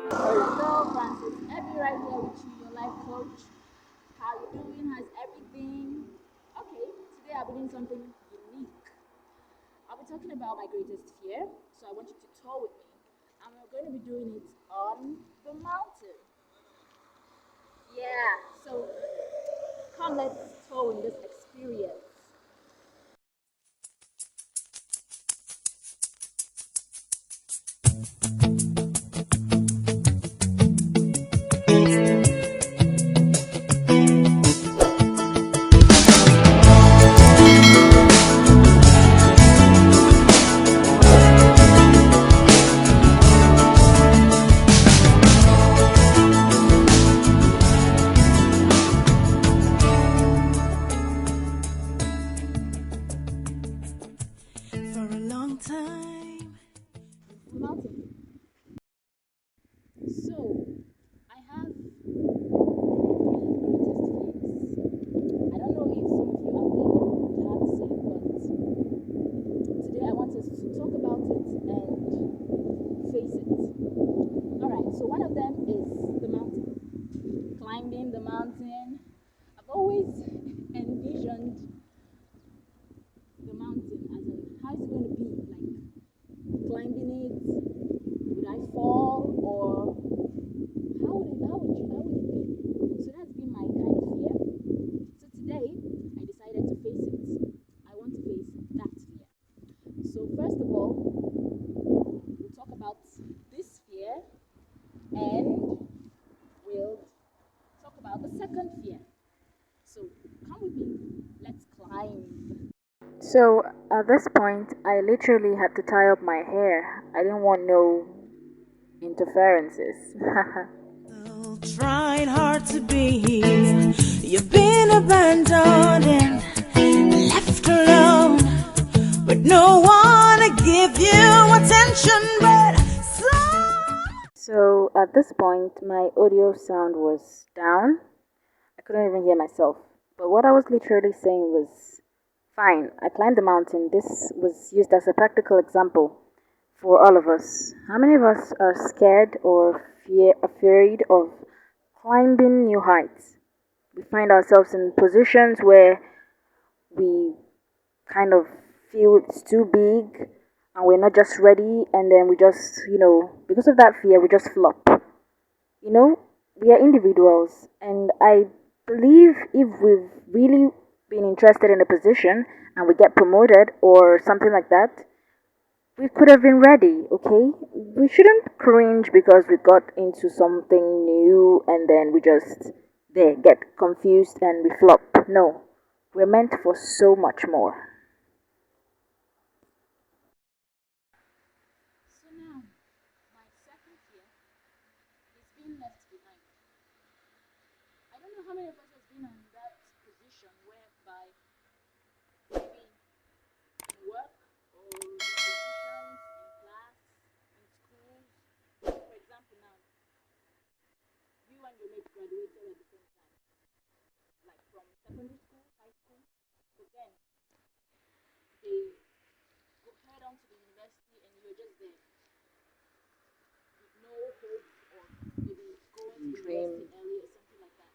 Hello, Francis. Abby right here with you, your life coach. How you doing? How's everything? Okay, today I'll be doing something unique. I'll be talking about my greatest fear, so I want you to tour with me. And we're going to be doing it on the mountain. Yeah, so come let's tour in this experience. For a long time. The mountain. So, I have I don't know if some of you out there would have the same, but today I want us to talk about it and face it. Alright, so one of them is the mountain. Climbing the mountain. I've always envisioned the mountain as in how is it going to be? Like climbing it, would I fall or how would it be? So that's been my kind of fear. So today I decided to face it. I want to face that fear. So first of all, we'll talk about this fear and we'll talk about the second fear. So come with me. Let's climb. So at this point, I literally had to tie up my hair. I didn't want no interferences. Still trying hard to be. You've been abandoned and left alone with no one to give you attention but So at this point, my audio sound was down. I couldn't even hear myself. But what I was literally saying was fine. I climbed the mountain. This was used as a practical example for all of us. How many of us are scared or afraid of climbing new heights? We find ourselves in positions where we kind of feel it's too big and we're not just ready, and then we just, because of that fear, we just flop. You know, we are individuals, and I believe if we've really been interested in a position and we get promoted or something like that, we could have been ready, okay? We shouldn't cringe because we got into something new and then we just there get confused and we flop. No, we're meant for so much more. So now, my second fear is being left behind. I don't know how many of us has been in that position whereby maybe in work or in positions in class, in schools. For example, now you and your mate graduated at the same time, like from secondary school, high school, but then they go head on to the university and you're just there with no hope or maybe going to the university early or something like that.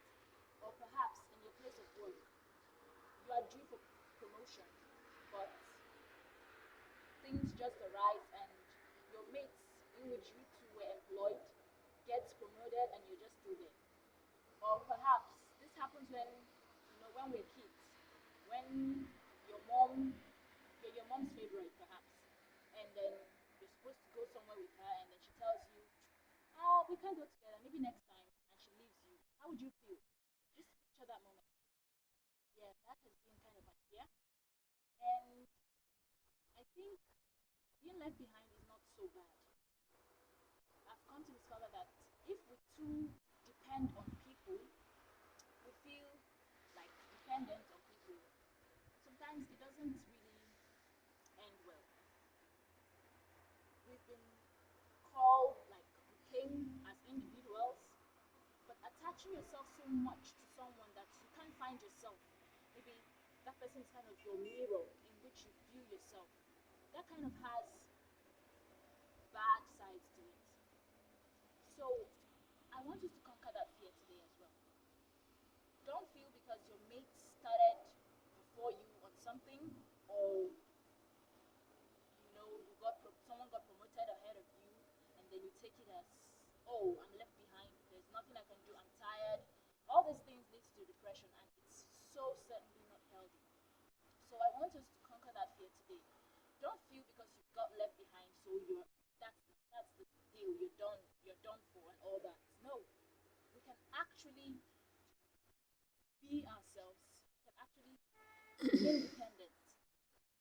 Or perhaps in your place of work, you are due for promotion, but things just arise and your mates in which you two were employed gets promoted and you're just still there. Or perhaps this happens when we're kids, when your mom, you're your mom's favorite perhaps, and then you're supposed to go somewhere with her and then she tells you, oh, we can't go together, maybe next time, and she leaves you. How would you feel? Just picture that moment. Yeah, that has been kind of my fear. And I think being left behind is not so bad. I've come to discover that if we too depend on people, we feel like dependent on people. Sometimes it doesn't really end well. We've been called, like, we came as individuals, but attaching yourself so much to someone that you can't find yourself. Maybe that person is kind of your mirror in which you view yourself. That kind of has bad sides to it. So So I want you to conquer that fear today as well. Don't feel because your mates started before you on something, or someone got promoted ahead of you, and then you take it as, oh, I'm left behind. There's nothing I can do. I'm tired. All these things leads to depression, and it's so certainly not healthy. So I want us to conquer that fear today. Don't feel because you got left behind, so that's the deal. You're done for, and all that. No, we can actually be ourselves. We can actually be independent.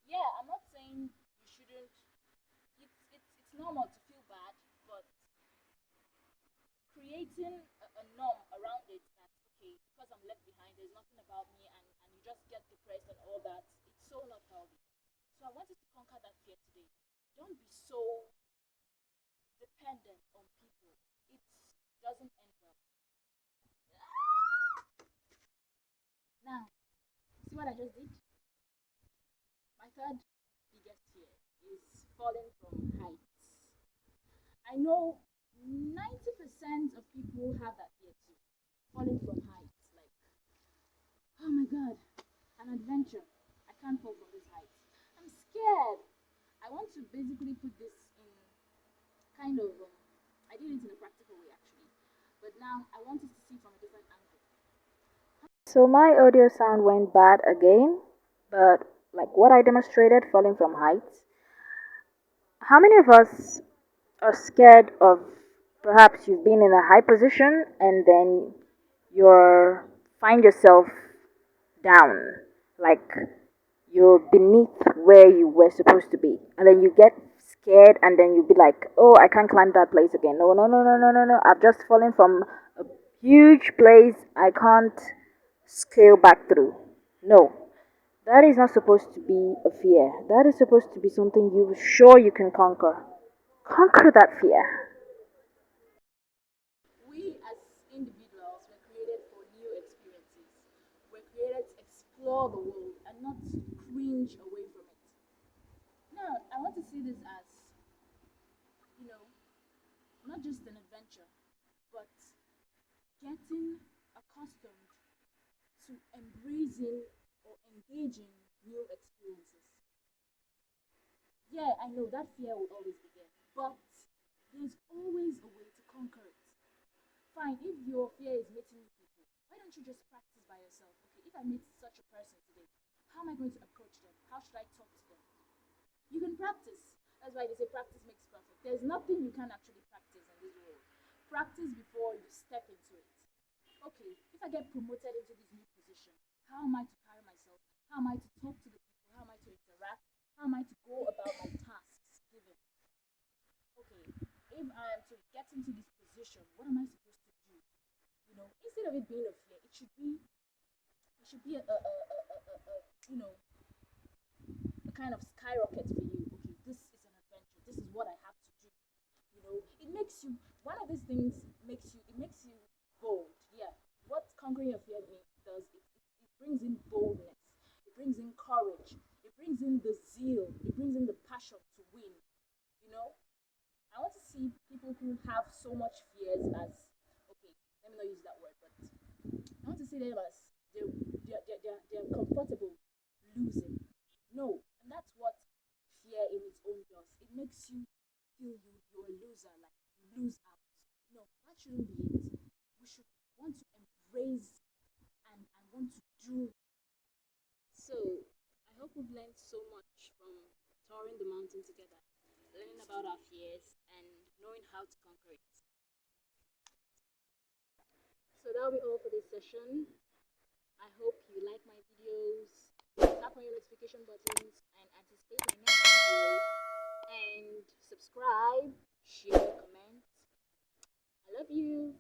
Yeah, I'm not saying you shouldn't. It's normal to feel bad, but creating a norm around it that, okay, because I'm left behind, there's nothing about me, and you just get depressed and all that, it's so not healthy. So I want you to conquer that fear today. Don't be so dependent on people. It doesn't end well. Now, see what I just did? My third biggest fear is falling from heights. I know 90% of people have that fear too. Falling from heights. Like, oh my god, an adventure. I can't fall from this height. I'm scared. I want to basically put this in kind of, I did it in a practical way actually. But now I want us to see from a different angle. So my audio sound went bad again, but like what I demonstrated, falling from heights. How many of us are scared of perhaps you've been in a high position and then you're find yourself down, like you're beneath where you were supposed to be, and then you get scared and then you be like, oh, I can't climb that place again. No, no, no, no, no, no, no, I've just fallen from a huge place, I can't scale back through. No, that is not supposed to be a fear. That is supposed to be something you're sure you can conquer. Conquer that fear. We as individuals were created for new experiences. We're created to explore the world and not to cringe away from it. Now, I want to see this as, you know, not just an adventure, but getting accustomed to embracing or engaging new experiences. Yeah, I know that fear will always be there, but there's always a way to conquer it. Fine, if your fear is meeting new people, why don't you just practice by yourself? Okay, if I meet such a person today, how am I going to approach them? How should I talk to them? You can practice. That's why they say practice makes perfect. There's nothing you can actually practice in this world. Practice before you step into it. Okay, if I get promoted into this new position, how am I to carry myself? How am I to talk to the people? How am I to interact? How am I to go about my tasks given? Okay, if I am to get into this position, what am I supposed to do? Instead of it being a fear, it should be a kind of skyrocket for you. Okay, this is an adventure. This is what I have to do. It makes you, one of these things makes you bold. Yeah. What conquering your fear does, it brings in boldness. It brings in courage. It brings in the zeal. It brings in the passion to win. You know, I want to see people who have so much fears as, okay, let me not use that word, but I want to see them as they're comfortable losing. No, and that's what fear in its own does. It makes you feel you're a loser, like you lose out. No, that shouldn't be it. We should want to embrace and want to do. So I hope we've learned so much from touring the mountain together, learning about our fears and knowing how to conquer it. So that'll be all for this session. I hope you like my videos. Tap on your notification buttons and anticipate my next video. And subscribe, share, comment. I love you.